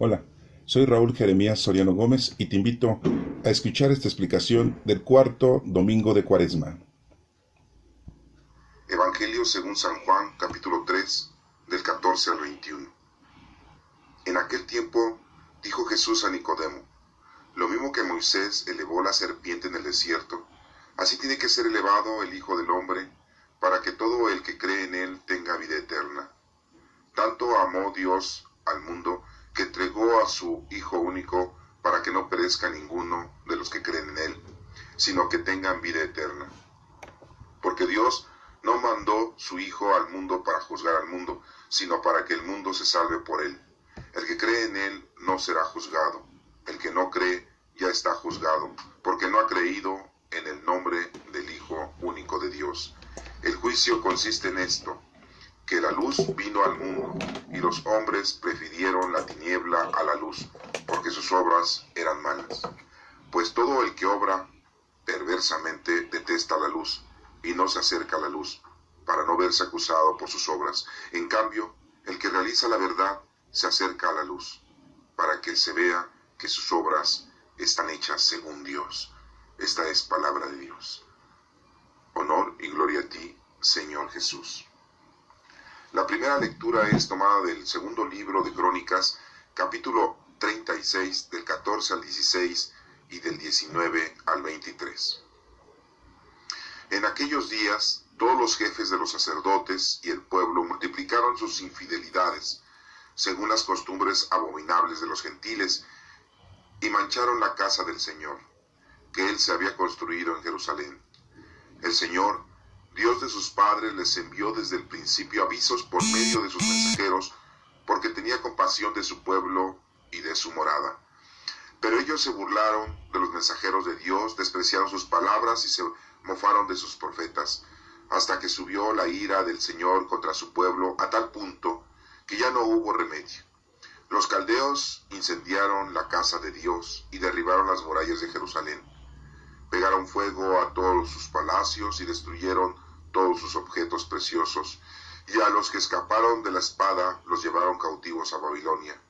Hola, soy Raúl Jeremías Soriano Gómez y te invito a escuchar esta explicación del cuarto domingo de Cuaresma. Evangelio según San Juan, capítulo 3, del 14 al 21. En aquel tiempo dijo Jesús a Nicodemo: lo mismo que Moisés elevó la serpiente en el desierto, así tiene que ser elevado el Hijo del Hombre, para que todo el que cree en él tenga vida eterna. Tanto amó Dios al mundo que entregó a su Hijo único para que no perezca ninguno de los que creen en él, sino que tengan vida eterna. Porque Dios no mandó su Hijo al mundo para juzgar al mundo, sino para que el mundo se salve por él. El que cree en él no será juzgado. El que no cree ya está juzgado, porque no ha creído en el nombre del Hijo único de Dios. El juicio consiste en esto: que la luz vino al mundo, y los hombres prefirieron la tiniebla a la luz, porque sus obras eran malas. Pues todo el que obra perversamente detesta la luz, y no se acerca a la luz, para no verse acusado por sus obras. En cambio, el que realiza la verdad se acerca a la luz, para que se vea que sus obras están hechas según Dios. Esta es palabra de Dios. Honor y gloria a ti, Señor Jesús. La primera lectura es tomada del segundo libro de Crónicas, capítulo 36, del 14 al 16 y del 19 al 23. En aquellos días, todos los jefes de los sacerdotes y el pueblo multiplicaron sus infidelidades, según las costumbres abominables de los gentiles, y mancharon la casa del Señor, que él se había construido en Jerusalén. El Señor, Dios de sus padres, les envió desde el principio avisos por medio de sus mensajeros, porque tenía compasión de su pueblo y de su morada. Pero ellos se burlaron de los mensajeros de Dios, despreciaron sus palabras y se mofaron de sus profetas, hasta que subió la ira del Señor contra su pueblo a tal punto que ya no hubo remedio. Los caldeos incendiaron la casa de Dios y derribaron las murallas de Jerusalén. Pegaron fuego a todos sus palacios y destruyeron todos sus objetos preciosos, y a los que escaparon de la espada los llevaron cautivos a Babilonia,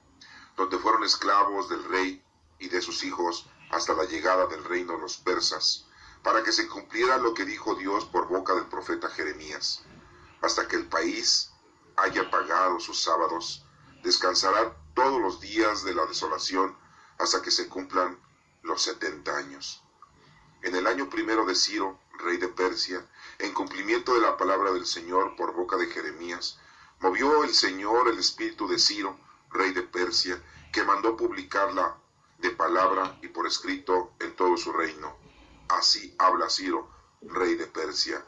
donde fueron esclavos del rey y de sus hijos hasta la llegada del reino de los persas, para que se cumpliera lo que dijo Dios por boca del profeta Jeremías: hasta que el país haya pagado sus sábados, descansará todos los días de la desolación hasta que se cumplan los 70 años. En el año primero de Ciro, rey de Persia, en cumplimiento de la palabra del Señor por boca de Jeremías, movió el Señor el espíritu de Ciro, rey de Persia, que mandó publicarla de palabra y por escrito en todo su reino. Así habla Ciro, rey de Persia: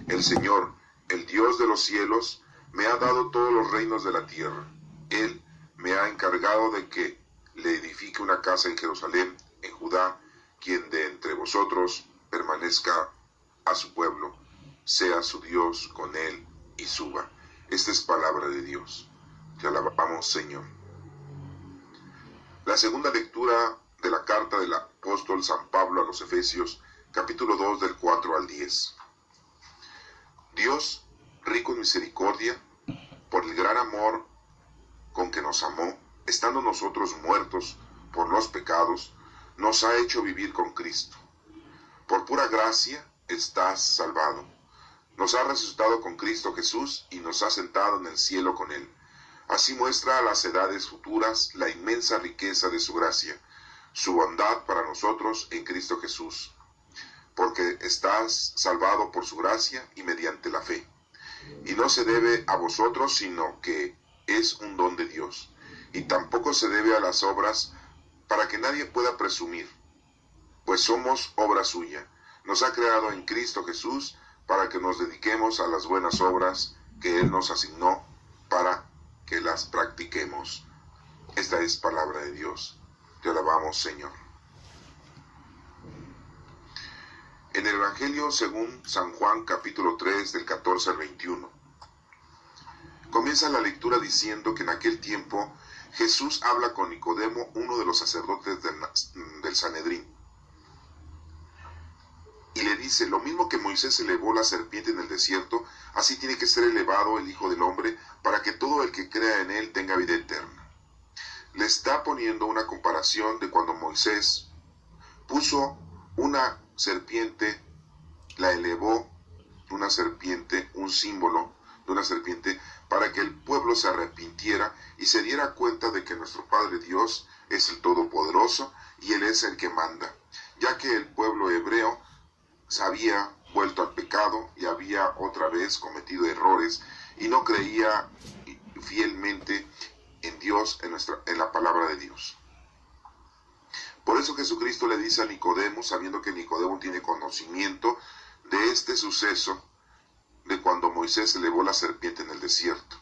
el Señor, el Dios de los cielos, me ha dado todos los reinos de la tierra. Él me ha encargado de que le edifique una casa en Jerusalén, en Judá. Quien de entre vosotros permanezca a su pueblo, sea su Dios con él y suba. Esta es palabra de Dios. Te alabamos, Señor. La segunda lectura de la carta del apóstol San Pablo a los Efesios, capítulo 2, del 4 al 10. Dios, rico en misericordia, por el gran amor con que nos amó, estando nosotros muertos por los pecados, nos ha hecho vivir con Cristo. Por pura gracia estás salvado. Nos ha resucitado con Cristo Jesús y nos ha sentado en el cielo con él. Así muestra a las edades futuras la inmensa riqueza de su gracia, su bondad para nosotros en Cristo Jesús. Porque estás salvado por su gracia y mediante la fe. Y no se debe a vosotros, sino que es un don de Dios. Y tampoco se debe a las obras, para que nadie pueda presumir, pues somos obra suya. Nos ha creado en Cristo Jesús para que nos dediquemos a las buenas obras que Él nos asignó para que las practiquemos. Esta es palabra de Dios. Te alabamos, Señor. En el Evangelio según San Juan, capítulo 3, del 14 al 21, comienza la lectura diciendo que en aquel tiempo Jesús habla con Nicodemo, uno de los sacerdotes del Sanedrín, y le dice: lo mismo que Moisés elevó la serpiente en el desierto, así tiene que ser elevado el Hijo del Hombre, para que todo el que crea en él tenga vida eterna. le está poniendo una comparación de cuando Moisés puso una serpiente, la elevó, una serpiente, un símbolo de una serpiente, para que el pueblo se arrepintiera y se diera cuenta de que nuestro Padre Dios es el Todopoderoso y Él es el que manda, ya que el pueblo hebreo se había vuelto al pecado y había otra vez cometido errores y no creía fielmente en Dios, en la palabra de Dios. Por eso Jesucristo le dice a Nicodemo, sabiendo que Nicodemo tiene conocimiento de este suceso, de cuando Moisés elevó la serpiente en el desierto.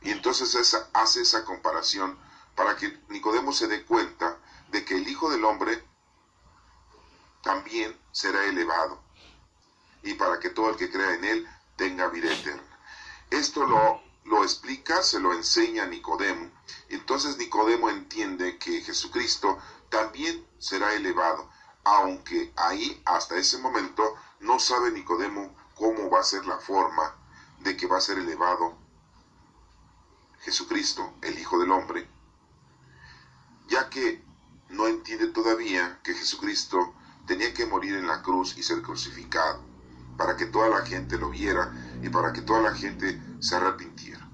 Y entonces hace esa comparación para que Nicodemo se dé cuenta de que el Hijo del Hombre también será elevado, y para que todo el que crea en él tenga vida eterna. Esto lo explica, se lo enseña a Nicodemo. Entonces Nicodemo entiende que Jesucristo también será elevado, aunque ahí, hasta ese momento, no sabe Nicodemo cómo va a ser la forma de que va a ser elevado Jesucristo, el Hijo del Hombre, ya que no entiende todavía que Jesucristo tenía que morir en la cruz y ser crucificado, para que toda la gente lo viera y para que toda la gente se arrepintiera.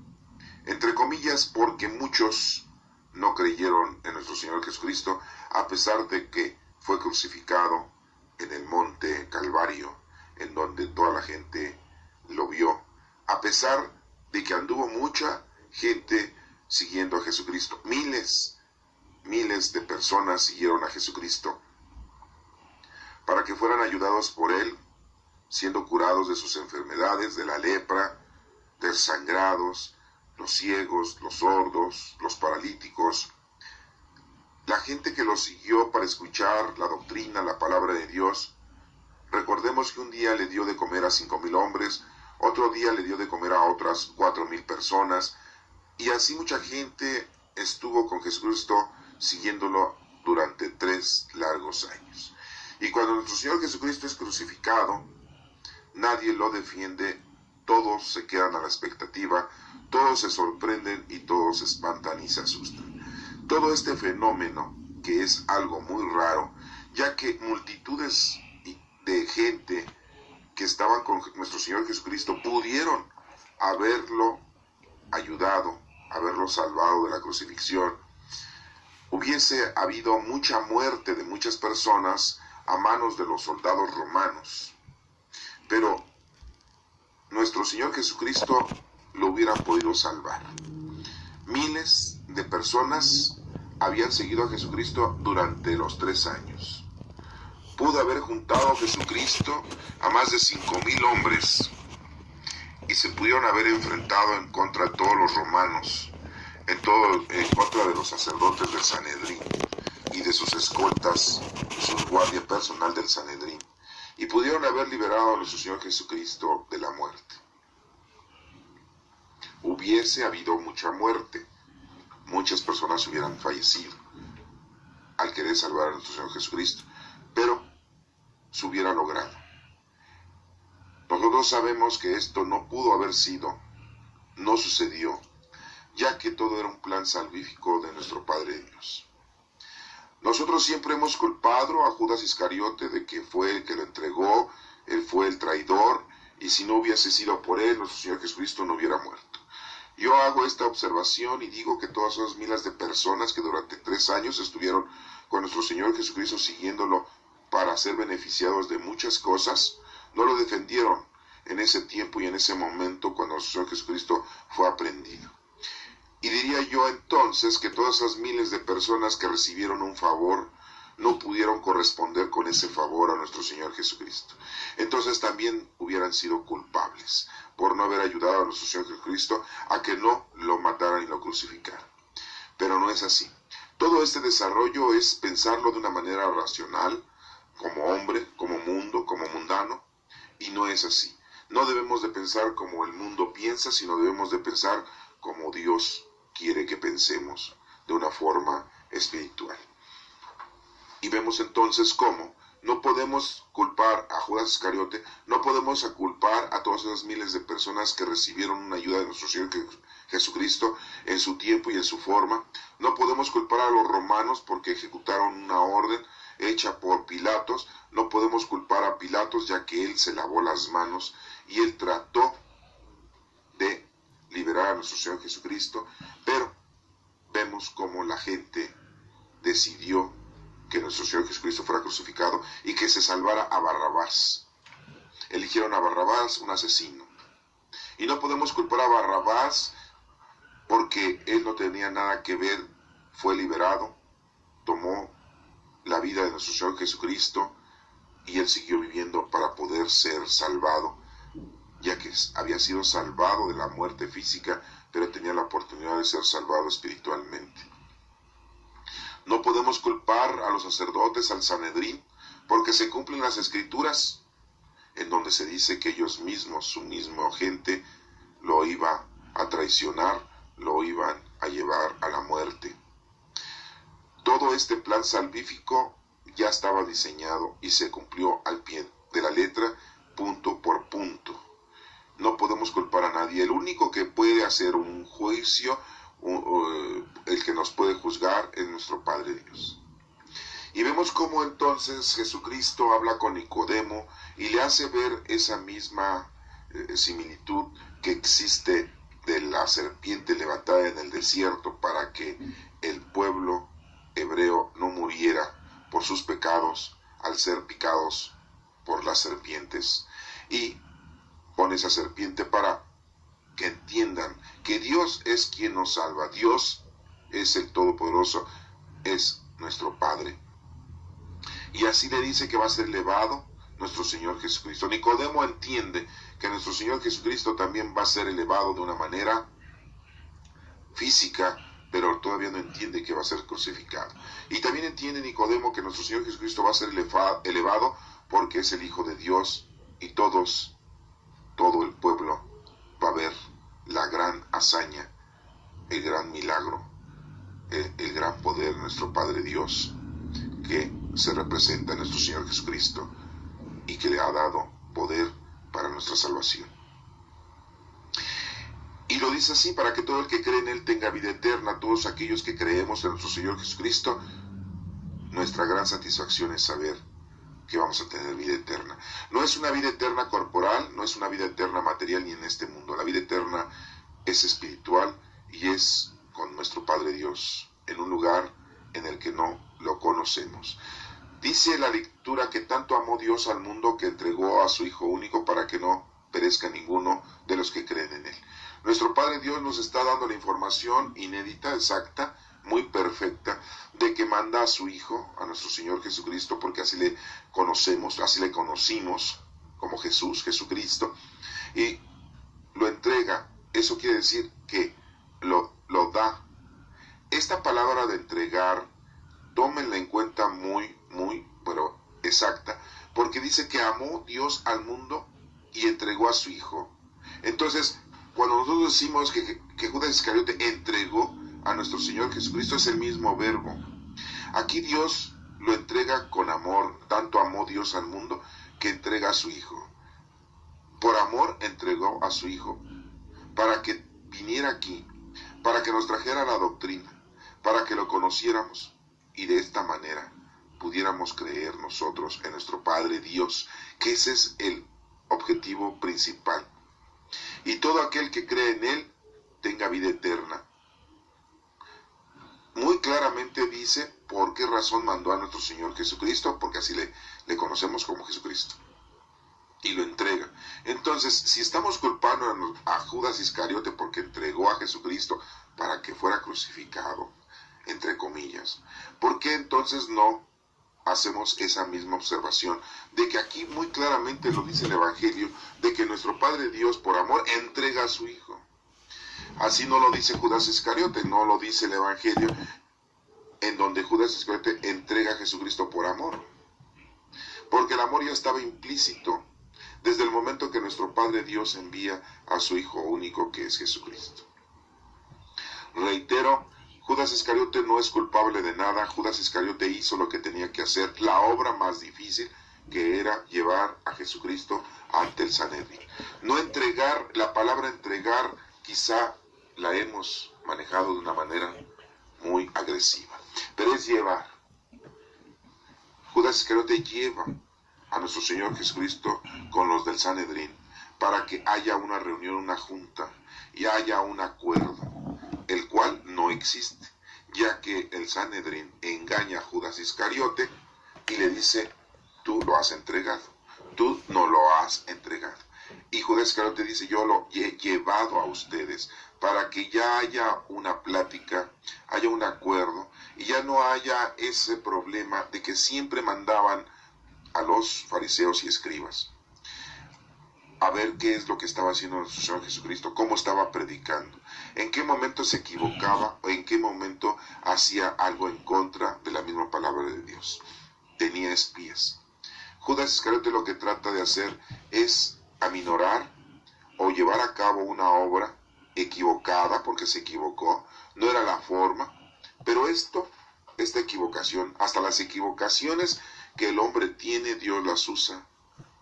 Entre comillas, porque muchos no creyeron en nuestro Señor Jesucristo, a pesar de que fue crucificado en el monte Calvario, en donde toda la gente lo vio, a pesar de que anduvo mucha gente siguiendo a Jesucristo. Miles de personas siguieron a Jesucristo para que fueran ayudados por Él, siendo curados de sus enfermedades, de la lepra, desangrados, los ciegos, los sordos, los paralíticos. La gente que lo siguió para escuchar la doctrina, la palabra de Dios. Recordemos que un día le dio de comer a 5,000 hombres, otro día le dio de comer a otras 4,000 personas, y así mucha gente estuvo con Jesucristo siguiéndolo durante 3 largos años. Y cuando nuestro Señor Jesucristo es crucificado, nadie lo defiende, todos se quedan a la expectativa, todos se sorprenden y todos se espantan y se asustan. Todo este fenómeno, que es algo muy raro, ya que multitudes de gente que estaban con nuestro Señor Jesucristo pudieron haberlo ayudado, haberlo salvado de la crucifixión, hubiese habido mucha muerte de muchas personas a manos de los soldados romanos. Pero nuestro Señor Jesucristo lo hubiera podido salvar. Miles de personas habían seguido a Jesucristo durante los 3 años. Pudo haber juntado a Jesucristo a más de 5,000 hombres y se pudieron haber enfrentado en contra de todos los romanos, en contra de los sacerdotes del Sanedrín y de sus escoltas, su guardia personal del Sanedrín, y pudieron haber liberado a nuestro Señor Jesucristo de la muerte. Hubiese habido mucha muerte, muchas personas hubieran fallecido al querer salvar a nuestro Señor Jesucristo, pero se hubiera logrado. Nosotros sabemos que esto no pudo haber sido, no sucedió, ya que todo era un plan salvífico de nuestro Padre Dios. Nosotros siempre hemos culpado a Judas Iscariote de que fue el que lo entregó, él fue el traidor, y si no hubiese sido por él, nuestro Señor Jesucristo no hubiera muerto. Yo hago esta observación y digo que todas esas miles de personas que durante 3 años estuvieron con nuestro Señor Jesucristo siguiéndolo para ser beneficiados de muchas cosas, no lo defendieron en ese tiempo y en ese momento cuando nuestro Señor Jesucristo fue aprehendido. Y diría yo entonces que todas esas miles de personas que recibieron un favor no pudieron corresponder con ese favor a nuestro Señor Jesucristo. Entonces también hubieran sido culpables por no haber ayudado a nuestro Señor Jesucristo a que no lo mataran y lo crucificaran. Pero no es así. Todo este desarrollo es pensarlo de una manera racional, como hombre, como mundo, como mundano, y no es así. No debemos de pensar como el mundo piensa, sino debemos de pensar como Dios quiere que pensemos, de una forma espiritual. Y vemos entonces cómo no podemos culpar a Judas Iscariote, no podemos culpar a todas esas miles de personas que recibieron una ayuda de nuestro Señor Jesucristo en su tiempo y en su forma, No podemos culpar a los romanos porque ejecutaron una orden hecha por Pilatos. No podemos culpar a Pilatos ya que él se lavó las manos y él trató de liberar a nuestro Señor Jesucristo, pero vemos cómo la gente decidió que nuestro Señor Jesucristo fuera crucificado y que se salvara a Barrabás. Eligieron a Barrabás, un asesino. Y no podemos culpar a Barrabás porque él no tenía nada que ver, fue liberado, tomó la vida de nuestro Señor Jesucristo y él siguió viviendo para poder ser salvado, ya que había sido salvado de la muerte física, pero tenía la oportunidad de ser salvado espiritualmente. No podemos culpar a los sacerdotes, al Sanedrín, porque se cumplen las Escrituras, en donde se dice que ellos mismos, su misma gente, lo iba a traicionar, lo iban a llevar a la muerte. Todo este plan salvífico ya estaba diseñado y se cumplió al pie de la letra, punto por punto. No podemos culpar a nadie. El único que puede hacer un juicio, el que nos puede juzgar, es nuestro Padre Dios. Y vemos cómo entonces Jesucristo habla con Nicodemo y le hace ver esa misma similitud que existe de la serpiente levantada en el desierto para que el pueblo hebreo no muriera por sus pecados al ser picados por las serpientes. Y pone esa serpiente para que entiendan que Dios es quien nos salva. Dios es el Todopoderoso, es nuestro Padre. Y así le dice que va a ser elevado nuestro Señor Jesucristo. Nicodemo entiende que nuestro Señor Jesucristo también va a ser elevado de una manera física, pero todavía no entiende que va a ser crucificado. Y también entiende Nicodemo que nuestro Señor Jesucristo va a ser elevado porque es el Hijo de Dios y todo el pueblo va a ver la gran hazaña, el gran milagro, el gran poder de nuestro Padre Dios, que se representa en nuestro Señor Jesucristo y que le ha dado poder para nuestra salvación. Y lo dice así, para que todo el que cree en Él tenga vida eterna. Todos aquellos que creemos en nuestro Señor Jesucristo, nuestra gran satisfacción es saber que vamos a tener vida eterna. No es una vida eterna corporal, no es una vida eterna material ni en este mundo. La vida eterna es espiritual y es con nuestro Padre Dios, en un lugar en el que no lo conocemos. Dice la lectura que tanto amó Dios al mundo que entregó a su Hijo único para que no perezca ninguno de los que creen en Él. Nuestro Padre Dios nos está dando la información inédita, exacta, muy perfecta, de que manda a su Hijo, a nuestro Señor Jesucristo, porque así le conocemos, así le conocimos como Jesús, Jesucristo, y lo entrega. Eso quiere decir que lo da. Esta palabra de entregar, tómenla en cuenta muy, pero exacta, porque dice que amó Dios al mundo y entregó a su Hijo. Entonces, cuando nosotros decimos que Judas Iscariote entregó a nuestro Señor Jesucristo, es el mismo verbo. Aquí Dios lo entrega con amor. Tanto amó Dios al mundo que entrega a su Hijo. Por amor entregó a su Hijo, para que viniera aquí, para que nos trajera la doctrina, para que lo conociéramos y de esta manera pudiéramos creer nosotros en nuestro Padre Dios, que ese es el objetivo principal. Y todo aquel que cree en Él tenga vida eterna. Muy claramente dice por qué razón mandó a nuestro Señor Jesucristo, porque así le conocemos como Jesucristo. Y lo entrega. Entonces, si estamos culpando a Judas Iscariote porque entregó a Jesucristo para que fuera crucificado, entre comillas, ¿por qué entonces no hacemos esa misma observación de que aquí muy claramente lo dice el Evangelio, de que nuestro Padre Dios por amor entrega a su Hijo? Así no lo dice Judas Iscariote, no lo dice el Evangelio, en donde Judas Iscariote entrega a Jesucristo por amor, porque el amor ya estaba implícito desde el momento que nuestro Padre Dios envía a su Hijo único, que es Jesucristo. Reitero, Judas Iscariote no es culpable de nada. Judas Iscariote hizo lo que tenía que hacer, la obra más difícil, que era llevar a Jesucristo ante el Sanedrín. No entregar, la palabra entregar quizá la hemos manejado de una manera muy agresiva, pero es llevar. Judas Iscariote lleva a nuestro Señor Jesucristo con los del Sanedrín para que haya una reunión, una junta y haya un acuerdo, el cual no existe, ya que el Sanedrín engaña a Judas Iscariote y le dice: tú lo has entregado, tú no lo has entregado. Y Judas Iscariote dice: yo lo he llevado a ustedes para que ya haya una plática, haya un acuerdo y ya no haya ese problema de que siempre mandaban a los fariseos y escribas a ver qué es lo que estaba haciendo nuestro Señor Jesucristo, cómo estaba predicando, en qué momento se equivocaba o en qué momento hacía algo en contra de la misma palabra de Dios. Tenía espías. Judas Iscariote lo que trata de hacer es aminorar o llevar a cabo una obra equivocada, porque se equivocó, no era la forma, pero esta equivocación, hasta las equivocaciones que el hombre tiene, Dios las usa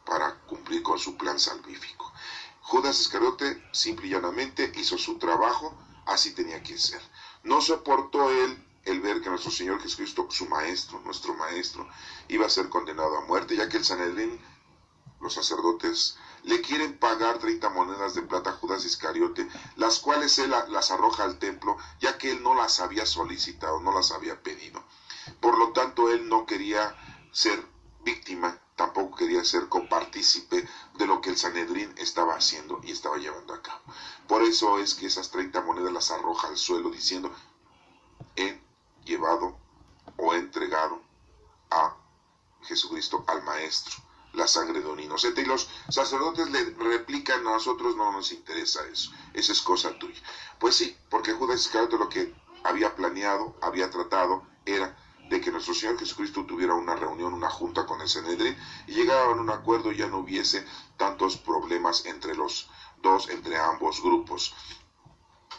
para cumplir con su plan salvífico. Judas Iscariote simple y llanamente hizo su trabajo, así tenía que ser. No soportó él el ver que nuestro Señor Jesucristo, su maestro, nuestro maestro, iba a ser condenado a muerte, ya que el Sanedrín, los sacerdotes, le quieren pagar 30 monedas de plata a Judas Iscariote, las cuales él las arroja al templo, ya que él no las había solicitado, no las había pedido. Por lo tanto, él no quería ser víctima, tampoco quería ser copartícipe de lo que el Sanedrín estaba haciendo y estaba llevando a cabo. Por eso es que esas 30 monedas las arroja al suelo diciendo: he llevado o he entregado a Jesucristo, al Maestro, la sangre de un inocente. Y los sacerdotes le replican: a nosotros no nos interesa eso, esa es cosa tuya. Pues sí, porque Judas Iscariote lo que había planeado, había tratado, era de que nuestro Señor Jesucristo tuviera una reunión, una junta con el Sanedrín y llegaran a un acuerdo y ya no hubiese tantos problemas entre los dos, entre ambos grupos.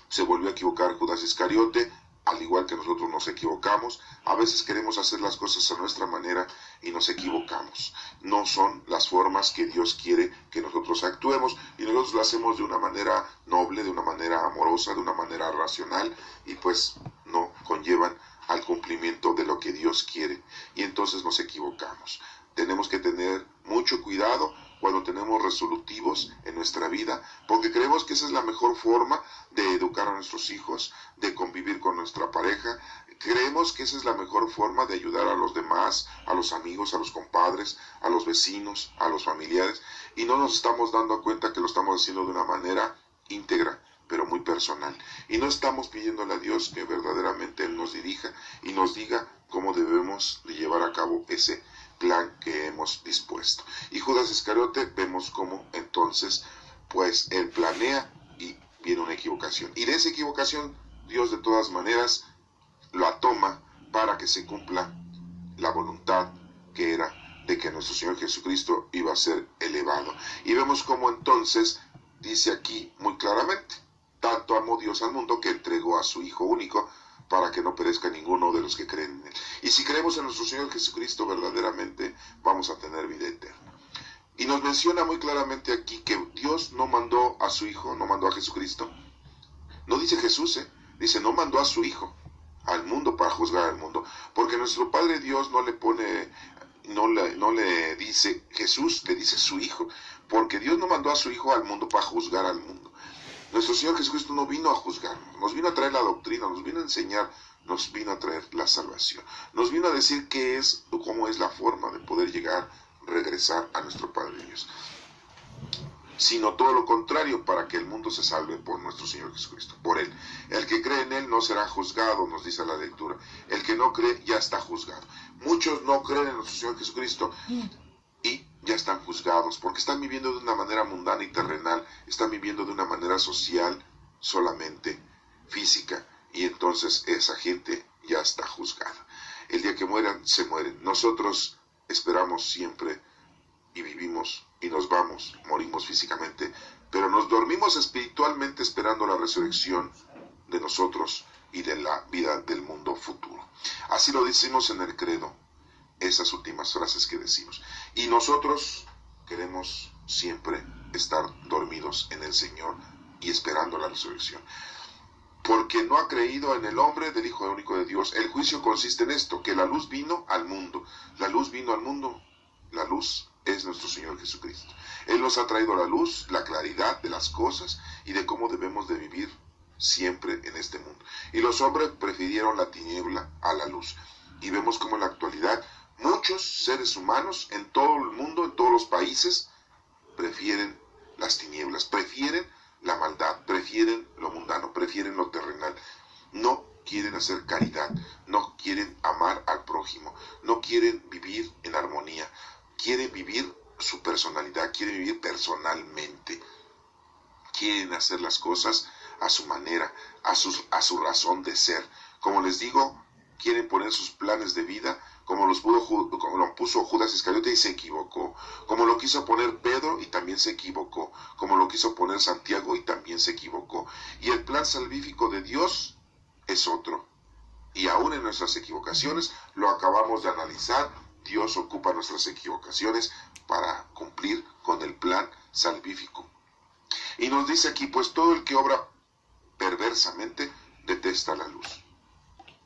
Se volvió a equivocar Judas Iscariote, al igual que nosotros nos equivocamos. A veces queremos hacer las cosas a nuestra manera y nos equivocamos. No son las formas que Dios quiere que nosotros actuemos, y nosotros lo hacemos de una manera noble, de una manera amorosa, de una manera racional, y pues no conllevan al cumplimiento de lo que Dios quiere, y entonces nos equivocamos. Tenemos que tener mucho cuidado cuando tenemos resolutivos en nuestra vida, porque creemos que esa es la mejor forma de educar a nuestros hijos, de convivir con nuestra pareja. Creemos que esa es la mejor forma de ayudar a los demás, a los amigos, a los compadres, a los vecinos, a los familiares, y no nos estamos dando cuenta que lo estamos haciendo de una manera íntegra, pero muy personal. Y no estamos pidiéndole a Dios que verdaderamente Él nos dirija y nos diga cómo debemos de llevar a cabo ese plan que hemos dispuesto. Y Judas Iscariote, vemos cómo entonces, pues Él planea y viene una equivocación. Y de esa equivocación, Dios de todas maneras la toma para que se cumpla la voluntad que era de que nuestro Señor Jesucristo iba a ser elevado. Y vemos cómo entonces, dice aquí muy claramente: tanto amó Dios al mundo que entregó a su Hijo único para que no perezca ninguno de los que creen en Él. Y si creemos en nuestro Señor Jesucristo, verdaderamente vamos a tener vida eterna. Y nos menciona muy claramente aquí que Dios no mandó a su Hijo, no mandó a Jesucristo. No dice Jesús, dice no mandó a su Hijo al mundo para juzgar al mundo. Porque nuestro Padre Dios no le pone, no le dice Jesús, le dice su Hijo. Porque Dios no mandó a su Hijo al mundo para juzgar al mundo. Nuestro Señor Jesucristo no vino a juzgarnos, nos vino a traer la doctrina, nos vino a enseñar, nos vino a traer la salvación. Nos vino a decir qué es o cómo es la forma de poder llegar, regresar a nuestro Padre Dios. Sino todo lo contrario, para que el mundo se salve por nuestro Señor Jesucristo, por Él. El que cree en Él no será juzgado, nos dice la lectura. El que no cree ya está juzgado. Muchos no creen en nuestro Señor Jesucristo y ya están juzgados, porque están viviendo de una manera mundana y terrenal, están viviendo de una manera social, solamente física, y entonces esa gente ya está juzgada. El día que mueran, se mueren. Nosotros esperamos siempre y vivimos y nos vamos, morimos físicamente, pero nos dormimos espiritualmente esperando la resurrección de nosotros y de la vida del mundo futuro. Así lo decimos en el credo, esas últimas frases que decimos. Y nosotros queremos siempre estar dormidos en el Señor y esperando la resurrección. porque no ha creído en el hombre del Hijo único de Dios. El juicio consiste en esto, que la luz vino al mundo. La luz vino al mundo. La luz es nuestro Señor Jesucristo. Él nos ha traído la luz, la claridad de las cosas y de cómo debemos de vivir siempre en este mundo. Y los hombres prefirieron la tiniebla a la luz. Y vemos como en la actualidad muchos seres humanos en todo el mundo, en todos los países, prefieren las tinieblas, prefieren la maldad, prefieren lo mundano, prefieren lo terrenal. No quieren hacer caridad, no quieren amar al prójimo, no quieren vivir en armonía, quieren vivir su personalidad, quieren vivir personalmente, quieren hacer las cosas a su manera, a su razón de ser. Como les digo, quieren poner sus planes de vida como lo puso Judas Iscariote y se equivocó, como lo quiso poner Pedro y también se equivocó, como lo quiso poner Santiago y también se equivocó. Y el plan salvífico de Dios es otro. Y aún en nuestras equivocaciones, lo acabamos de analizar, Dios ocupa nuestras equivocaciones para cumplir con el plan salvífico. Y nos dice aquí, pues todo el que obra perversamente detesta la luz.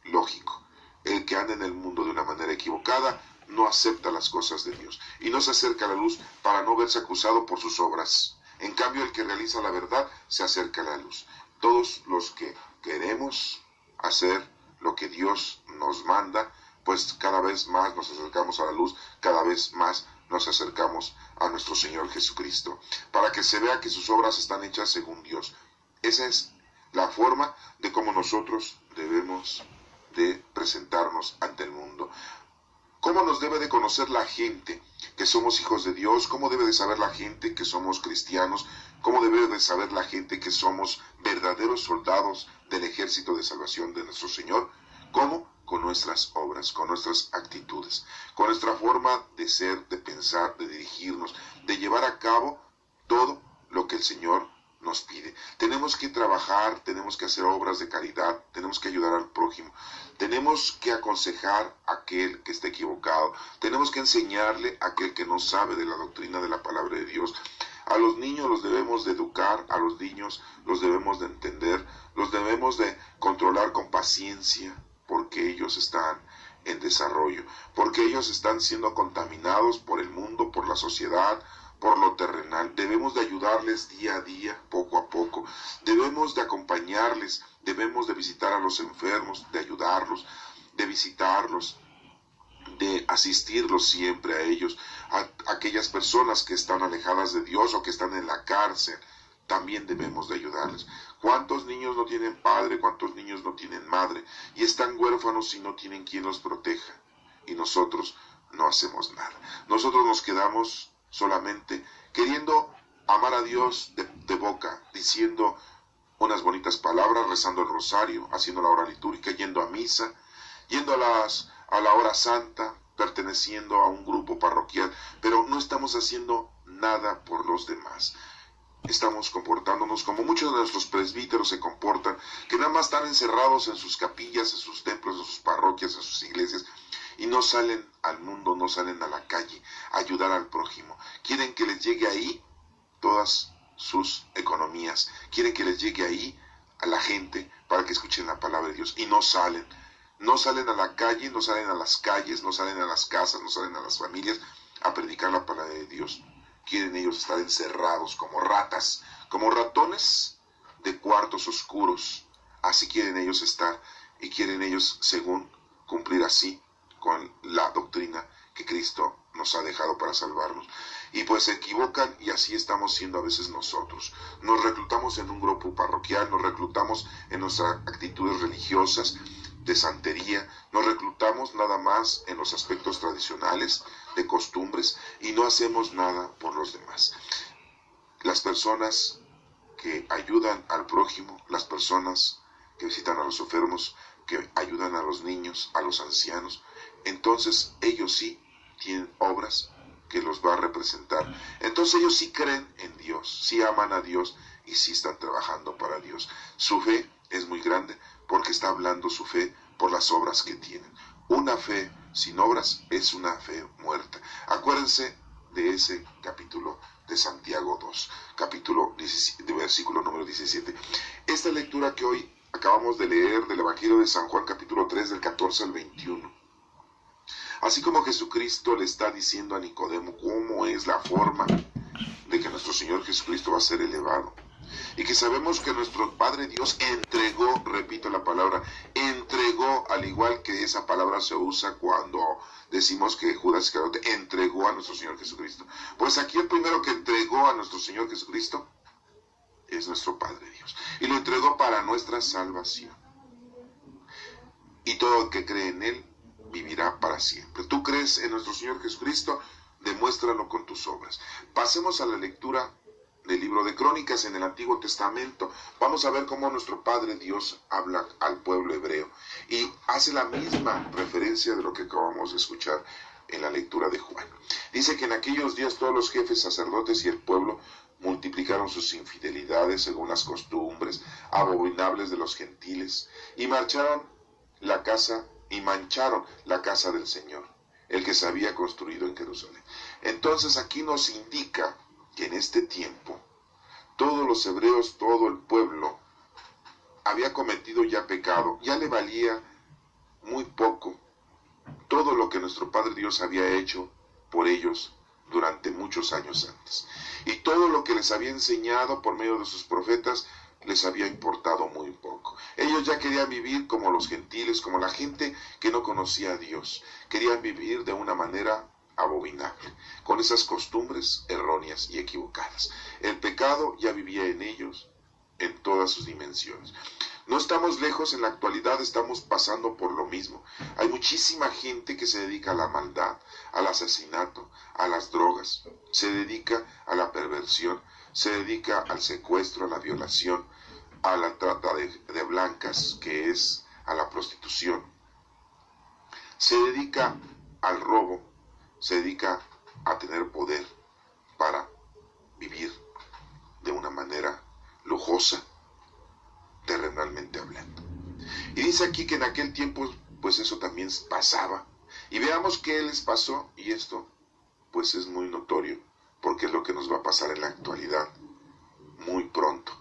Lógico. El que anda en el mundo de una manera equivocada no acepta las cosas de Dios y no se acerca a la luz para no verse acusado por sus obras. En cambio, el que realiza la verdad se acerca a la luz. Todos los que queremos hacer lo que Dios nos manda, pues cada vez más nos acercamos a la luz, cada vez más nos acercamos a nuestro Señor Jesucristo, para que se vea que sus obras están hechas según Dios. Esa es la forma de cómo nosotros debemos de presentarnos ante el mundo. ¿Cómo nos debe de conocer la gente que somos hijos de Dios? ¿Cómo debe de saber la gente que somos cristianos? ¿Cómo debe de saber la gente que somos verdaderos soldados del ejército de salvación de nuestro Señor? ¿Cómo? Con nuestras obras, con nuestras actitudes, con nuestra forma de ser, de pensar, de dirigirnos, de llevar a cabo todo lo que el Señor nos pide. Tenemos que trabajar, tenemos que hacer obras de caridad, tenemos que ayudar al prójimo, tenemos que aconsejar a aquel que está equivocado, tenemos que enseñarle a aquel que no sabe de la doctrina de la palabra de Dios. A los niños los debemos de educar, a los niños los debemos de entender, los debemos de controlar con paciencia, porque ellos están en desarrollo, porque ellos están siendo contaminados por el mundo, por la sociedad, por lo terrenal. Debemos de ayudarles día a día, poco a poco. Debemos de acompañarles, debemos de visitar a los enfermos, de ayudarlos, de visitarlos, de asistirlos siempre a ellos, a aquellas personas que están alejadas de Dios o que están en la cárcel. También debemos de ayudarles. ¿Cuántos niños no tienen padre? ¿Cuántos niños no tienen madre? Y están huérfanos y no tienen quien los proteja. Y nosotros no hacemos nada. Nosotros nos quedamos solamente queriendo amar a Dios de boca, diciendo unas bonitas palabras, rezando el rosario, haciendo la hora litúrgica, yendo a misa, yendo a la hora santa, perteneciendo a un grupo parroquial, pero no estamos haciendo nada por los demás. Estamos comportándonos como muchos de nuestros presbíteros se comportan, que nada más están encerrados en sus capillas, en sus templos, en sus parroquias, en sus iglesias, y no salen al mundo, no salen a la calle a ayudar al prójimo. Quieren que les llegue ahí todas sus economías, quieren que les llegue ahí a la gente para que escuchen la palabra de Dios, y no salen a la calle, no salen a las calles, no salen a las casas, no salen a las familias a predicar la palabra de Dios. Quieren ellos estar encerrados como ratas, como ratones de cuartos oscuros. Así quieren ellos estar, y quieren ellos, según, cumplir así con la doctrina que Cristo nos ha dejado para salvarnos. Y pues se equivocan, y así estamos siendo a veces nosotros. Nos reclutamos en un grupo parroquial, nos reclutamos en nuestras actitudes religiosas de santería, nos reclutamos nada más en los aspectos tradicionales, de costumbres, y no hacemos nada por los demás. Las personas que ayudan al prójimo, las personas que visitan a los enfermos, que ayudan a los niños, a los ancianos, entonces ellos sí tienen obras que los va a representar. Entonces ellos sí creen en Dios, sí aman a Dios y sí están trabajando para Dios. Su fe es muy grande porque está hablando su fe por las obras que tienen. Una fe sin obras es una fe muerta. Acuérdense de ese capítulo de Santiago 2, capítulo 17, de versículo número 17. Esta lectura que hoy acabamos de leer del Evangelio de San Juan capítulo 3 del 14 al 21. Así como Jesucristo le está diciendo a Nicodemo cómo es la forma de que nuestro Señor Jesucristo va a ser elevado. Y que sabemos que nuestro Padre Dios entregó, repito la palabra, entregó, al igual que esa palabra se usa cuando decimos que Judas Iscariote entregó a nuestro Señor Jesucristo. Pues aquí el primero que entregó a nuestro Señor Jesucristo es nuestro Padre Dios. Y lo entregó para nuestra salvación. Y todo el que cree en Él vivirá para siempre. ¿Tú crees en nuestro Señor Jesucristo? Demuéstralo con tus obras. Pasemos a la lectura del libro de Crónicas en el Antiguo Testamento. Vamos a ver cómo nuestro Padre Dios habla al pueblo hebreo y hace la misma referencia de lo que acabamos de escuchar en la lectura de Juan. Dice que en aquellos días todos los jefes sacerdotes y el pueblo multiplicaron sus infidelidades según las costumbres abominables de los gentiles y mancharon la casa del Señor, el que se había construido en Jerusalén. Entonces aquí nos indica que en este tiempo todos los hebreos, todo el pueblo había cometido ya pecado, ya le valía muy poco todo lo que nuestro Padre Dios había hecho por ellos durante muchos años antes. Y todo lo que les había enseñado por medio de sus profetas les había importado muy poco. Ellos ya querían vivir como los gentiles, como la gente que no conocía a Dios. Querían vivir de una manera abominable, con esas costumbres erróneas y equivocadas. El pecado ya vivía en ellos en todas sus dimensiones. No estamos lejos, en la actualidad estamos pasando por lo mismo. Hay muchísima gente que se dedica a la maldad, al asesinato, a las drogas, se dedica a la perversión, se dedica al secuestro, a la violación, a la trata de blancas, que es a la prostitución. Se dedica al robo, se dedica a tener poder para vivir de una manera lujosa, terrenalmente hablando. Y dice aquí que en aquel tiempo pues eso también pasaba. Y veamos qué les pasó, y esto pues es muy notorio, porque es lo que nos va a pasar en la actualidad muy pronto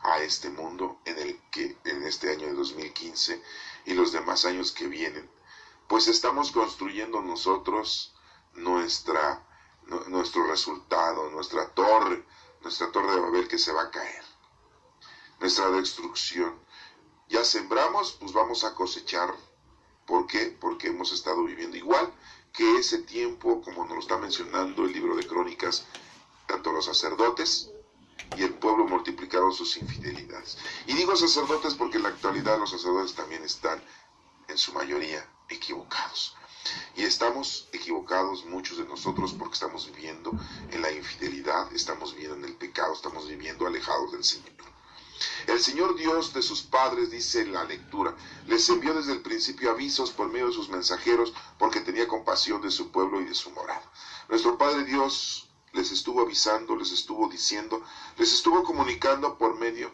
a este mundo en el que en este año de 2015 y los demás años que vienen, pues estamos construyendo nosotros nuestro resultado, nuestra torre de Babel que se va a caer, nuestra destrucción. Ya sembramos, pues vamos a cosechar. ¿Por qué? Porque hemos estado viviendo igual que ese tiempo, como nos lo está mencionando el libro de Crónicas, tanto los sacerdotes y el pueblo multiplicaron sus infidelidades. Y digo sacerdotes porque en la actualidad los sacerdotes también están en su mayoría equivocados. Y estamos equivocados muchos de nosotros porque estamos viviendo en la infidelidad, estamos viviendo en el pecado, estamos viviendo alejados del Señor. El Señor Dios de sus padres, dice en la lectura, les envió desde el principio avisos por medio de sus mensajeros porque tenía compasión de su pueblo y de su morada. Nuestro Padre Dios les estuvo avisando, les estuvo diciendo, les estuvo comunicando por medio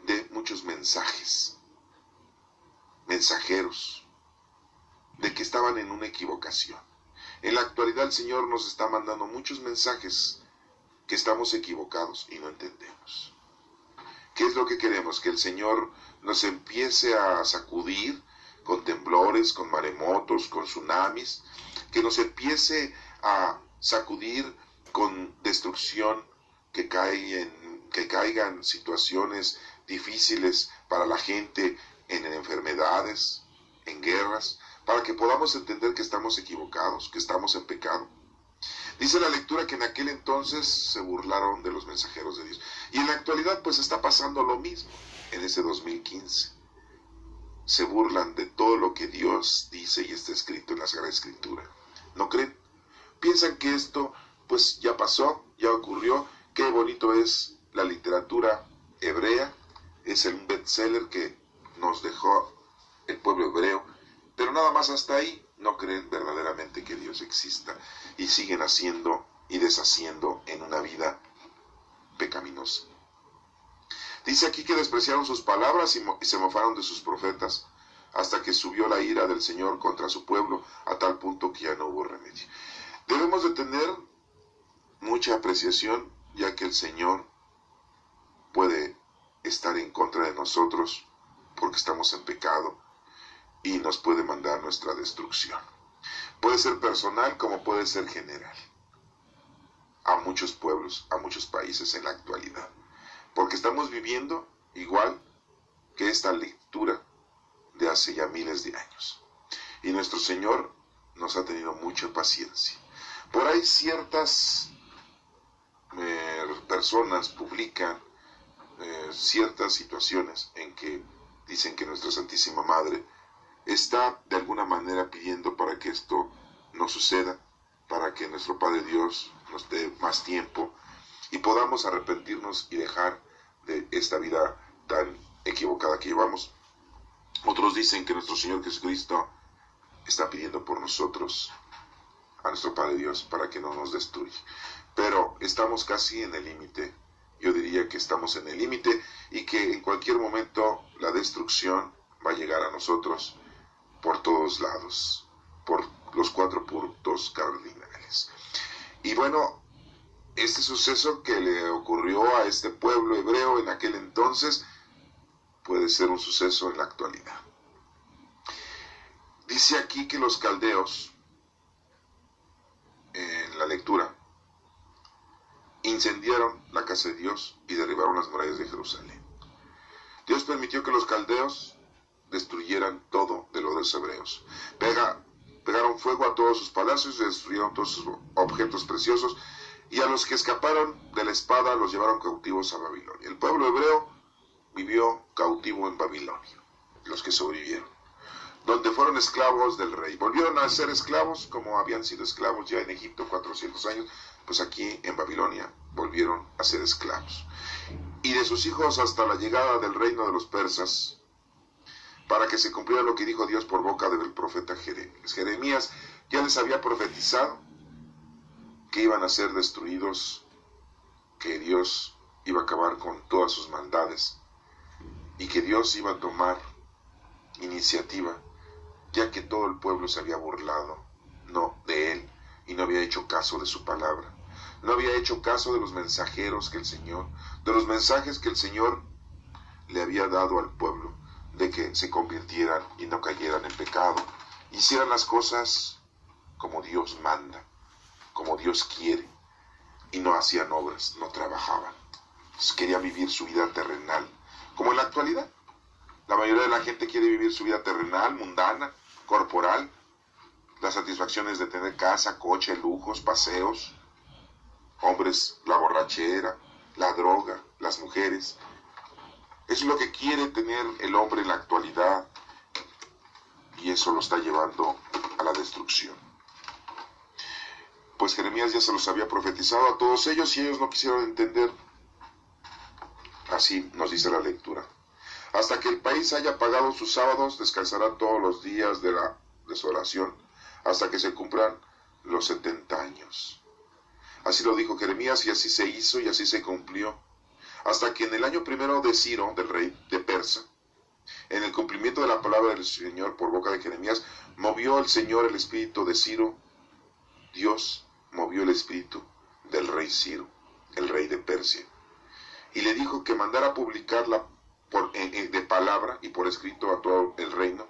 de muchos mensajeros, de que estaban en una equivocación. En la actualidad el Señor nos está mandando muchos mensajes que estamos equivocados y no entendemos. ¿Qué es lo que queremos? Que el Señor nos empiece a sacudir con temblores, con maremotos, con tsunamis, que nos empiece a sacudir con destrucción, que caigan situaciones difíciles para la gente en enfermedades, en guerras, para que podamos entender que estamos equivocados, que estamos en pecado. Dice la lectura que en aquel entonces se burlaron de los mensajeros de Dios. Y en la actualidad pues está pasando lo mismo en ese 2015. Se burlan de todo lo que Dios dice y está escrito en la Sagrada Escritura. ¿No creen? Piensan que esto pues ya pasó, ya ocurrió. Qué bonito es la literatura hebrea. Es el bestseller que nos dejó el pueblo hebreo. Pero nada más hasta ahí. No creen verdaderamente que Dios exista y siguen haciendo y deshaciendo en una vida pecaminosa. Dice aquí que despreciaron sus palabras y se mofaron de sus profetas hasta que subió la ira del Señor contra su pueblo a tal punto que ya no hubo remedio. Debemos de tener mucha apreciación, ya que el Señor puede estar en contra de nosotros porque estamos en pecado y nos puede mandar nuestra destrucción. Puede ser personal como puede ser general. A muchos pueblos, a muchos países en la actualidad. Porque estamos viviendo igual que esta lectura de hace ya miles de años. Y nuestro Señor nos ha tenido mucha paciencia. Por ahí ciertas personas publican ciertas situaciones en que dicen que nuestra Santísima Madre está de alguna manera pidiendo para que esto no suceda, para que nuestro Padre Dios nos dé más tiempo y podamos arrepentirnos y dejar de esta vida tan equivocada que llevamos. Otros dicen que nuestro Señor Jesucristo está pidiendo por nosotros a nuestro Padre Dios para que no nos destruya. Pero estamos casi en el límite. Yo diría que estamos en el límite y que en cualquier momento la destrucción va a llegar a nosotros por todos lados, por los 4 puntos cardinales. Y bueno, este suceso que le ocurrió a este pueblo hebreo en aquel entonces puede ser un suceso en la actualidad. Dice aquí que los caldeos, en la lectura, incendiaron la casa de Dios y derribaron las murallas de Jerusalén. Dios permitió que los caldeos destruyeran todo de los hebreos. Pegaron fuego a todos sus palacios y destruyeron todos sus objetos preciosos, y a los que escaparon de la espada los llevaron cautivos a Babilonia. El pueblo hebreo vivió cautivo en Babilonia, los que sobrevivieron, donde fueron esclavos del rey. Volvieron a ser esclavos como habían sido esclavos ya en Egipto 400 años, pues aquí en Babilonia volvieron a ser esclavos. Y de sus hijos hasta la llegada del reino de los persas, para que se cumpliera lo que dijo Dios por boca del profeta Jeremías. Jeremías ya les había profetizado que iban a ser destruidos, que Dios iba a acabar con todas sus maldades y que Dios iba a tomar iniciativa, ya que todo el pueblo se había burlado de él y no había hecho caso de su palabra, no había hecho caso de los mensajeros que el Señor, de los mensajes que el Señor le había dado al pueblo, de que se convirtieran y no cayeran en pecado, hicieran las cosas como Dios manda, como Dios quiere, y no hacían obras, no trabajaban. Querían vivir su vida terrenal, como en la actualidad. La mayoría de la gente quiere vivir su vida terrenal, mundana, corporal, las satisfacciones de tener casa, coche, lujos, paseos, hombres, la borrachera, la droga, las mujeres. Eso es lo que quiere tener el hombre en la actualidad, y eso lo está llevando a la destrucción. Pues Jeremías ya se los había profetizado a todos ellos y ellos no quisieron entender. Así nos dice la lectura. Hasta que el país haya pagado sus sábados, descansará todos los días de la desolación, hasta que se cumplan los 70 años. Así lo dijo Jeremías, y así se hizo y así se cumplió. Hasta que en el año primero de Ciro, del rey de Persa, en el cumplimiento de la palabra del Señor por boca de Jeremías, movió el Señor el espíritu de Ciro. Dios movió el espíritu del rey Ciro, el rey de Persia, y le dijo que mandara publicarla de palabra y por escrito a todo el reino,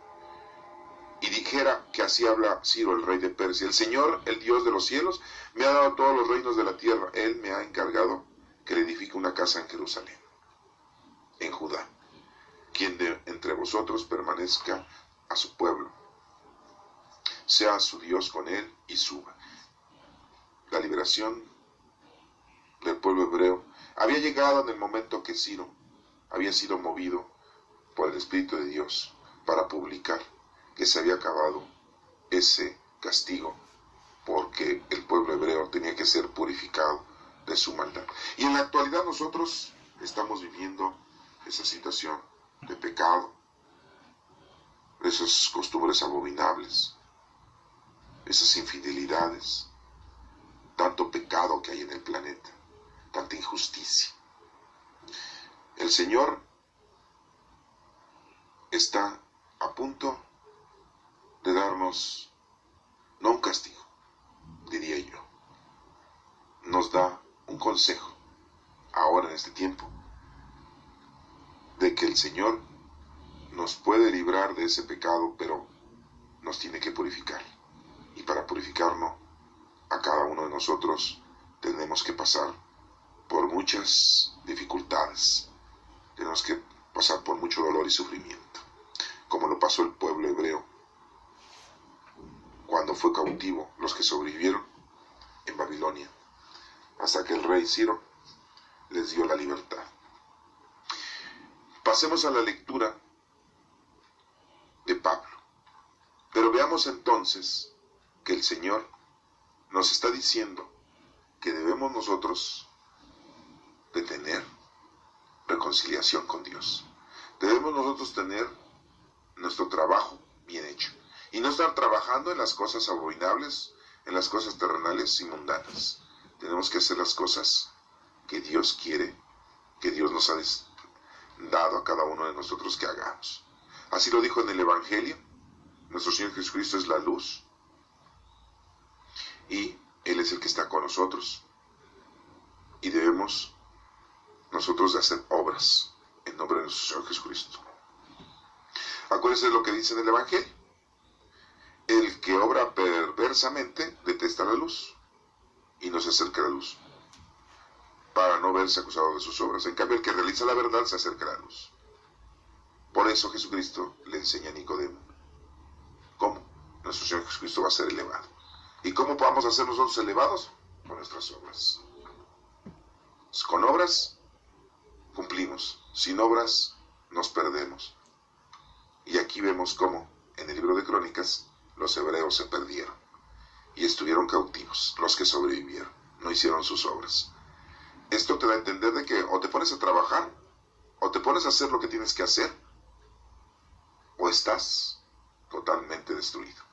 y dijera que así habla Ciro, el rey de Persia: el Señor, el Dios de los cielos, me ha dado todos los reinos de la tierra. Él me ha encargado que le edifique una casa en Jerusalén, en Judá. Quien de entre vosotros permanezca a su pueblo, sea su Dios con él y suba. La liberación del pueblo hebreo había llegado en el momento que Ciro había sido movido por el Espíritu de Dios para publicar que se había acabado ese castigo, porque el pueblo hebreo tenía que ser purificado de su maldad. Y en la actualidad nosotros estamos viviendo esa situación de pecado, esas costumbres abominables, esas infidelidades, tanto pecado que hay en el planeta, tanta injusticia. El Señor está a punto de darnos, no un castigo, diría yo, nos da un consejo, ahora en este tiempo, de que el Señor nos puede librar de ese pecado, pero nos tiene que purificar. Y para purificarnos, a cada uno de nosotros tenemos que pasar por muchas dificultades. Tenemos que pasar por mucho dolor y sufrimiento, como lo pasó el pueblo hebreo cuando fue cautivo, los que sobrevivieron en Babilonia, hasta que el rey Ciro les dio la libertad. Pasemos a la lectura de Pablo. Pero veamos entonces que el Señor nos está diciendo que debemos nosotros de tener reconciliación con Dios. Debemos nosotros tener nuestro trabajo bien hecho y no estar trabajando en las cosas abominables, en las cosas terrenales y mundanas. Tenemos que hacer las cosas que Dios quiere, que Dios nos ha dado a cada uno de nosotros que hagamos. Así lo dijo en el Evangelio. Nuestro Señor Jesucristo es la luz y Él es el que está con nosotros, y debemos nosotros de hacer obras en nombre de nuestro Señor Jesucristo. Acuérdense de lo que dice en el Evangelio: el que obra perversamente detesta la luz y no se acerca a la luz, para no verse acusado de sus obras. En cambio, el que realiza la verdad se acerca a la luz. Por eso Jesucristo le enseña a Nicodemo cómo nuestro Señor Jesucristo va a ser elevado. ¿Y cómo vamos a ser nosotros elevados? Con nuestras obras. Con obras cumplimos, sin obras nos perdemos. Y aquí vemos cómo en el libro de Crónicas los hebreos se perdieron y estuvieron cautivos. Los que sobrevivieron no hicieron sus obras. Esto te da a entender de que o te pones a trabajar, o te pones a hacer lo que tienes que hacer, o estás totalmente destruido.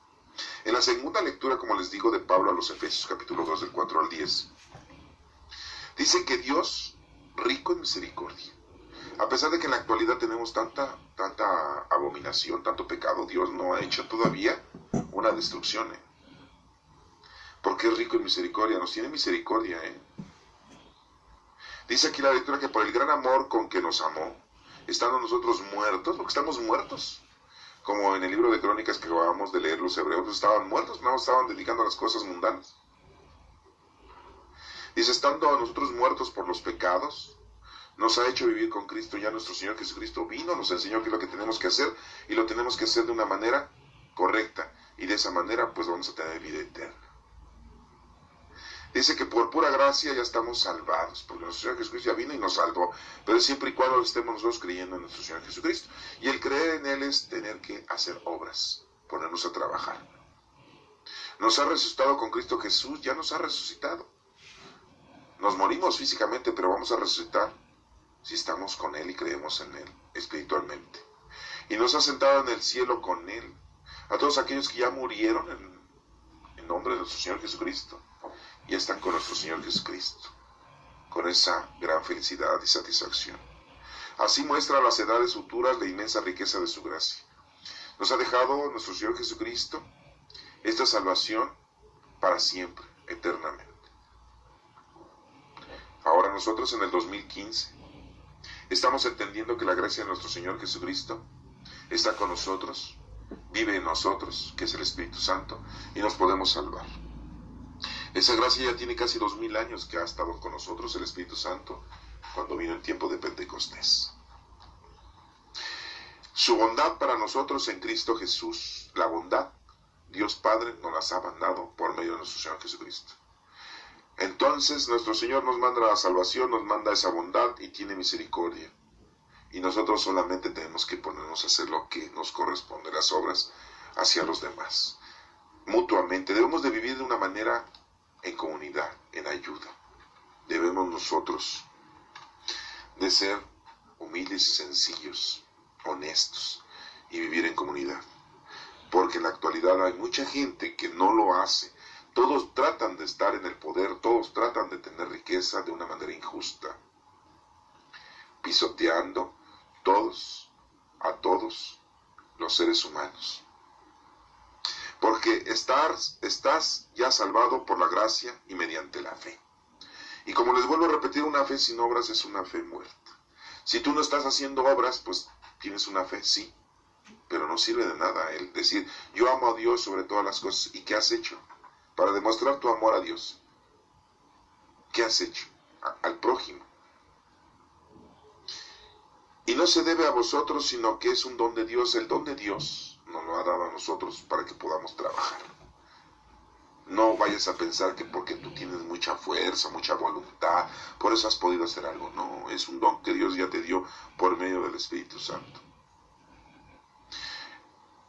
En la segunda lectura, como les digo, de Pablo a los Efesios, capítulo 2, del 4 al 10, dice que Dios, rico en misericordia, a pesar de que en la actualidad tenemos tanta abominación, tanto pecado, Dios no ha hecho todavía una destrucción, porque es rico en misericordia, nos tiene misericordia, Dice aquí la lectura que por el gran amor con que nos amó, estando nosotros muertos, porque estamos muertos, como en el libro de Crónicas que acabamos de leer, los hebreos estaban muertos, no estaban dedicando a las cosas mundanas. Dice, estando nosotros muertos por los pecados, nos ha hecho vivir con Cristo. Ya nuestro Señor Jesucristo vino, nos enseñó qué es lo que tenemos que hacer, y lo tenemos que hacer de una manera correcta, y de esa manera pues vamos a tener vida eterna. Dice que por pura gracia ya estamos salvados, porque nuestro Señor Jesucristo ya vino y nos salvó, pero siempre y cuando estemos nosotros creyendo en nuestro Señor Jesucristo. Y el creer en Él es tener que hacer obras, ponernos a trabajar. Nos ha resucitado con Cristo Jesús, ya nos ha resucitado. Nos morimos físicamente, pero vamos a resucitar si estamos con Él y creemos en Él espiritualmente. Y nos ha sentado en el cielo con Él. A todos aquellos que ya murieron en nombre de nuestro Señor Jesucristo, y están con nuestro Señor Jesucristo, con esa gran felicidad y satisfacción. Así muestra a las edades futuras la inmensa riqueza de su gracia. Nos ha dejado nuestro Señor Jesucristo esta salvación para siempre, eternamente. Ahora nosotros en el 2015 estamos entendiendo que la gracia de nuestro Señor Jesucristo está con nosotros, vive en nosotros, que es el Espíritu Santo, y nos podemos salvar. Esa gracia ya tiene casi 2000 años que ha estado con nosotros el Espíritu Santo cuando vino el tiempo de Pentecostés. Su bondad para nosotros en Cristo Jesús, la bondad, Dios Padre nos las ha mandado por medio de nuestro Señor Jesucristo. Entonces nuestro Señor nos manda la salvación, nos manda esa bondad y tiene misericordia. Y nosotros solamente tenemos que ponernos a hacer lo que nos corresponde, las obras hacia los demás. Mutuamente, debemos de vivir de una manera en comunidad, en ayuda. Debemos nosotros de ser humildes y sencillos, honestos, y vivir en comunidad. Porque en la actualidad hay mucha gente que no lo hace. Todos tratan de estar en el poder, todos tratan de tener riqueza de una manera injusta, pisoteando a todos los seres humanos. Porque estás ya salvado por la gracia y mediante la fe. Y como les vuelvo a repetir, una fe sin obras es una fe muerta. Si tú no estás haciendo obras, pues tienes una fe, sí, pero no sirve de nada el decir, yo amo a Dios sobre todas las cosas. ¿Y qué has hecho para demostrar tu amor a Dios? ¿Qué has hecho? Al prójimo. Y no se debe a vosotros, sino que es un don de Dios. El don de Dios nos lo ha dado a nosotros para que podamos trabajar. No vayas a pensar que porque tú tienes mucha fuerza, mucha voluntad, por eso has podido hacer algo. No, es un don que Dios ya te dio por medio del Espíritu Santo.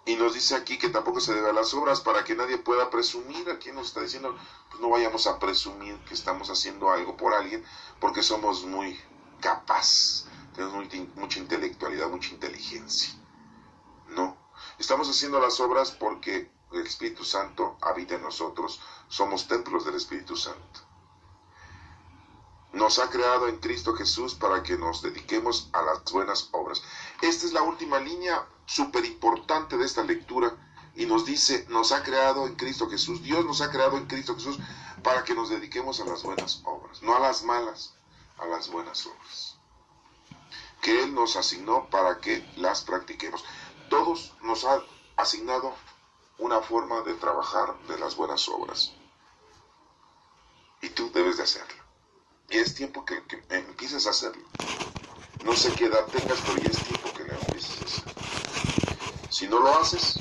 Y nos dice aquí que tampoco se debe a las obras para que nadie pueda presumir. Aquí nos está diciendo, pues no vayamos a presumir que estamos haciendo algo por alguien porque somos muy capaces, tenemos mucha intelectualidad, mucha inteligencia. No, estamos haciendo las obras porque el Espíritu Santo habita en nosotros, somos templos del Espíritu Santo. Nos ha creado en Cristo Jesús para que nos dediquemos a las buenas obras. Esta es la última línea súper importante de esta lectura y nos dice, nos ha creado en Cristo Jesús, Dios nos ha creado en Cristo Jesús para que nos dediquemos a las buenas obras, no a las malas, a las buenas obras, que Él nos asignó para que las practiquemos. Todos nos ha asignado una forma de trabajar de las buenas obras y tú debes de hacerlo. Y es tiempo que empieces a hacerlo. No sé qué edad tengas, pero ya es tiempo que lo empieces a hacer. Si no lo haces,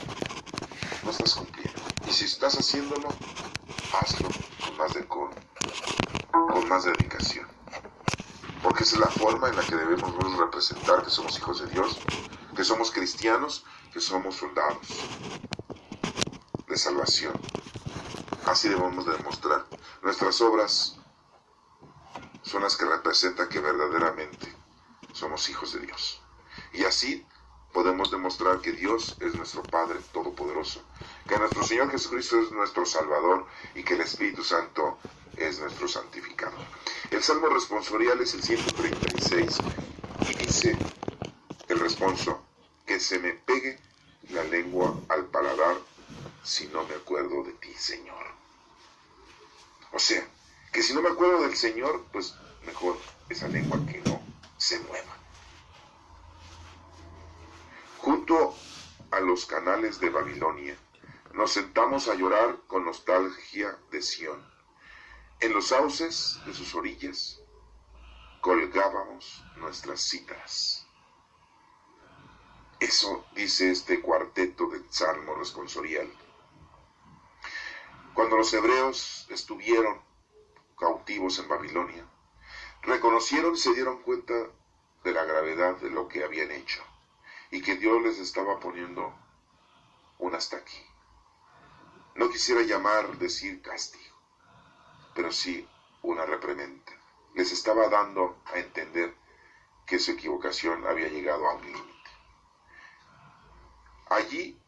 no estás cumpliendo. Y si estás haciéndolo, hazlo con más dedicación. Porque esa es la forma en la que debemos representar que somos hijos de Dios, que somos cristianos, que somos soldados de salvación. Así debemos de demostrar. Nuestras obras son las que representan que verdaderamente somos hijos de Dios. Y así podemos demostrar que Dios es nuestro Padre Todopoderoso, que nuestro Señor Jesucristo es nuestro Salvador y que el Espíritu Santo es nuestro santificador. El Salmo responsorial es el 136 y dice el responso, que se me pegue la lengua al paladar si no me acuerdo de ti, Señor. O sea, que si no me acuerdo del Señor, pues mejor esa lengua que no se mueva. Junto a los canales de Babilonia, nos sentamos a llorar con nostalgia de Sión. En los sauces de sus orillas, colgábamos nuestras cítaras. Eso dice este cuarteto del Salmo responsorial. Cuando los hebreos estuvieron cautivos en Babilonia, reconocieron y se dieron cuenta de la gravedad de lo que habían hecho y que Dios les estaba poniendo un hasta aquí. No quisiera decir castigo, pero sí una reprimenda. Les estaba dando a entender que su equivocación había llegado a un límite. Allí,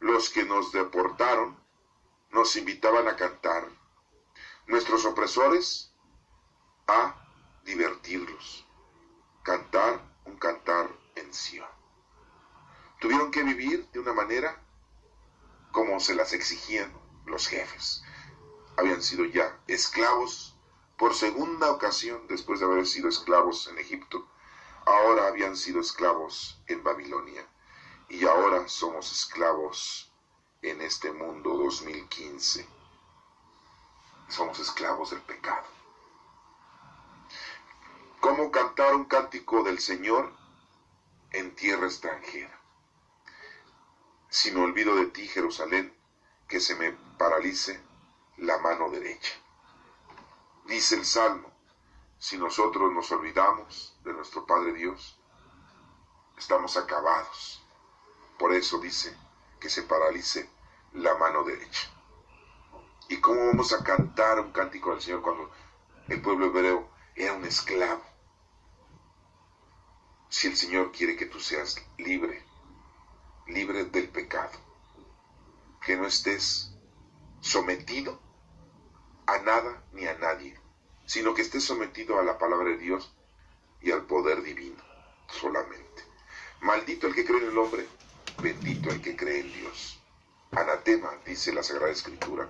los que nos deportaron nos invitaban a cantar, nuestros opresores a divertirlos, cantar un cantar en Sion. Tuvieron que vivir de una manera como se las exigían los jefes. Habían sido ya esclavos por segunda ocasión después de haber sido esclavos en Egipto. Ahora habían sido esclavos en Babilonia y ahora somos esclavos en este mundo 2015. Somos esclavos del pecado. ¿Cómo cantar un cántico del Señor en tierra extranjera? Si me olvido de ti, Jerusalén, que se me paralice la mano derecha. Dice el Salmo, si nosotros nos olvidamos de nuestro Padre Dios, estamos acabados. Por eso dice que se paralice la mano derecha. ¿Y cómo vamos a cantar un cántico del Señor cuando el pueblo hebreo era un esclavo? Si el Señor quiere que tú seas libre del pecado, que no estés sometido a nada ni a nadie, sino que estés sometido a la palabra de Dios y al poder divino solamente. Maldito el que cree en el hombre, bendito el que cree en Dios. Anatema, dice la Sagrada Escritura,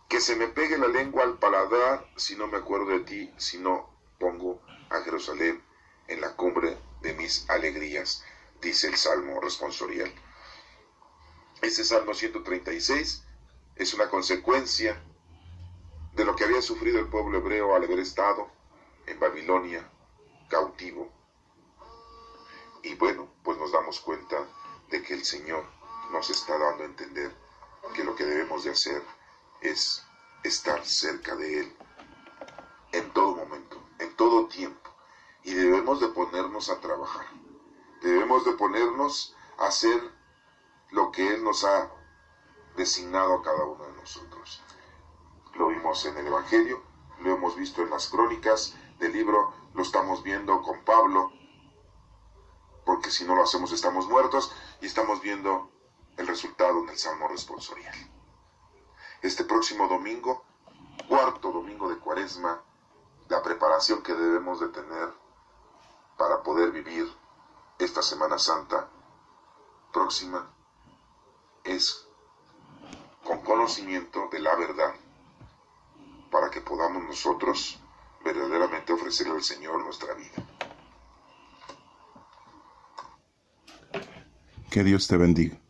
que se me pegue la lengua al paladar si no me acuerdo de ti, si no pongo a Jerusalén en la cumbre de mis alegrías, dice el Salmo responsorial. Este Salmo 136 es una consecuencia de lo que había sufrido el pueblo hebreo al haber estado en Babilonia cautivo. Y bueno, pues nos damos cuenta de que el Señor nos está dando a entender que lo que debemos de hacer es estar cerca de Él en todo momento, en todo tiempo. Y debemos de ponernos a trabajar. Debemos de ponernos a hacer lo que Él nos ha designado a cada uno de nosotros. Lo vimos en el Evangelio, lo hemos visto en las crónicas del libro, lo estamos viendo con Pablo, porque si no lo hacemos estamos muertos, y estamos viendo el resultado en el Salmo responsorial. Este próximo domingo, cuarto domingo de Cuaresma, la preparación que debemos de tener para poder vivir esta Semana Santa próxima es con conocimiento de la verdad, para que podamos nosotros verdaderamente ofrecerle al Señor nuestra vida. Que Dios te bendiga.